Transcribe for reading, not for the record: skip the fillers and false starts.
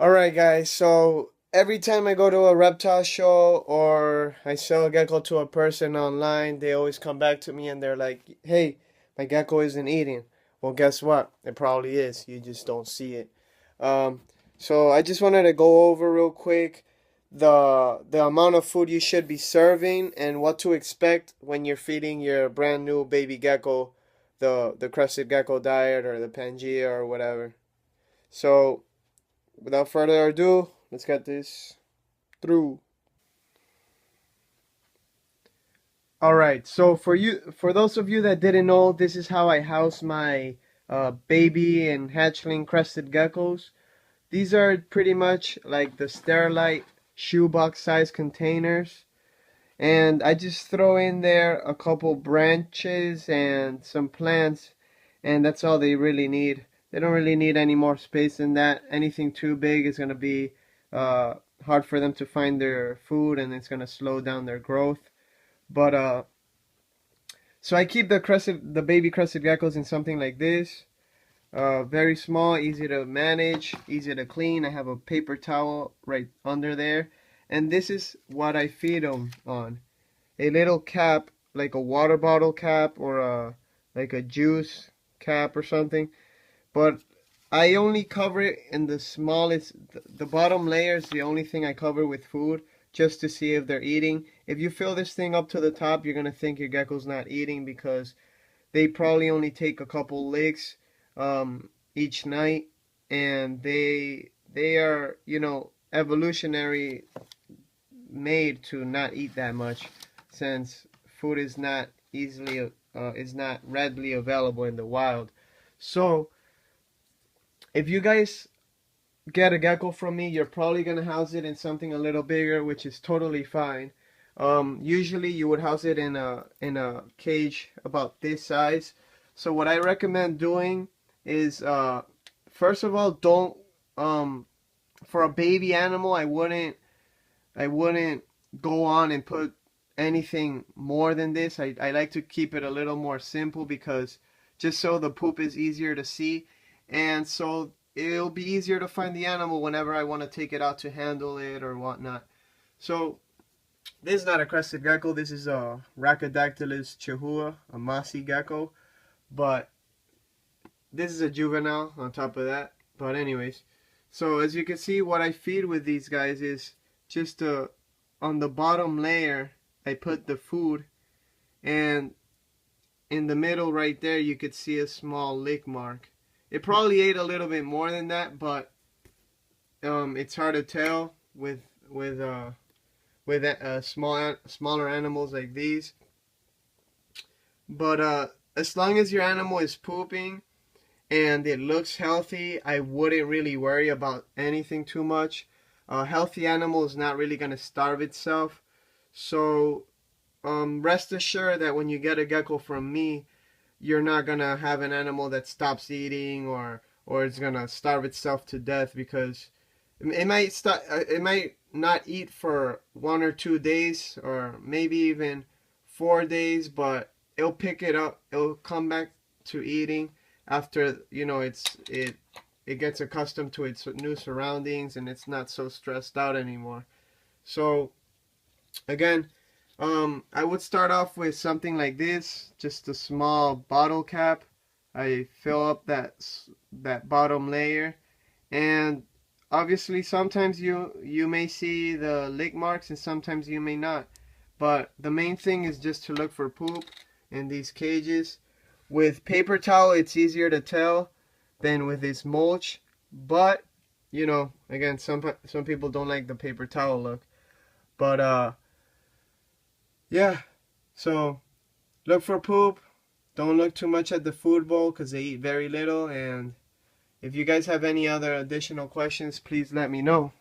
Alright guys, so every time I go to a reptile show or I sell a gecko to a person online, they always come back to me and they're like, hey, my gecko isn't eating. Well, guess what? It probably is. You just don't see it. Um, so I just wanted to go over real quick the amount of food you should be serving and what to expect when you're feeding your brand new baby gecko the crested gecko diet or the Pangea or whatever. So without further ado, let's get this through. All right. So for those of you that didn't know, this is how I house my baby and hatchling crested geckos. These are pretty much like the Sterilite shoebox size containers. And I just throw in there a couple branches and some plants, and that's all they really need. They don't really need any more space than that. Anything too big is going to be uh, hard for them to find their food, and it's going to slow down their growth. But so I keep the baby crested geckos in something like this. Very small, easy to manage, easy to clean. I have a paper towel right under there, and this is what I feed them on. A little cap, like a water bottle cap or like a juice cap or something. But I only cover it in the smallest, the bottom layer is the only thing I cover with food just to see if they're eating. If you fill this thing up to the top, you're gonna think your gecko's not eating because they probably only take a couple licks each night, and they are, evolutionary made to not eat that much since food is not readily available in the wild. So if you guys get a gecko from me, you're probably gonna house it in something a little bigger, which is totally fine. Usually you would house it in a cage about this size. So what I recommend doing is first of all, don't for a baby animal, I wouldn't go on and put anything more than this. I like to keep it a little more simple because just so the poop is easier to see, and so it'll be easier to find the animal whenever I want to take it out to handle it or whatnot. So this is not a crested gecko. This is a Rhacodactylus chahua, a mossy gecko. But this is a juvenile on top of that. But anyways, so as you can see, what I feed with these guys is just on the bottom layer, I put the food, and in the middle right there, you could see a small lick mark. It probably ate a little bit more than that, but it's hard to tell with smaller animals like these. But as long as your animal is pooping and it looks healthy, I wouldn't really worry about anything too much. A healthy animal is not really going to starve itself. So rest assured that when you get a gecko from me, you're not going to have an animal that stops eating or it's going to starve itself to death, because it might not eat for 1 or 2 days or maybe even 4 days, but it'll pick it up. It'll come back to eating after it gets accustomed to its new surroundings and it's not so stressed out anymore. So again, I would start off with something like this, just a small bottle cap. I fill up that bottom layer, and obviously sometimes you may see the lick marks and sometimes you may not. But the main thing is just to look for poop in these cages. With paper towel, it's easier to tell than with this mulch, but again, some people don't like the paper towel look. But yeah, so look for poop. Don't look too much at the food bowl because they eat very little. And if you guys have any other additional questions, please let me know.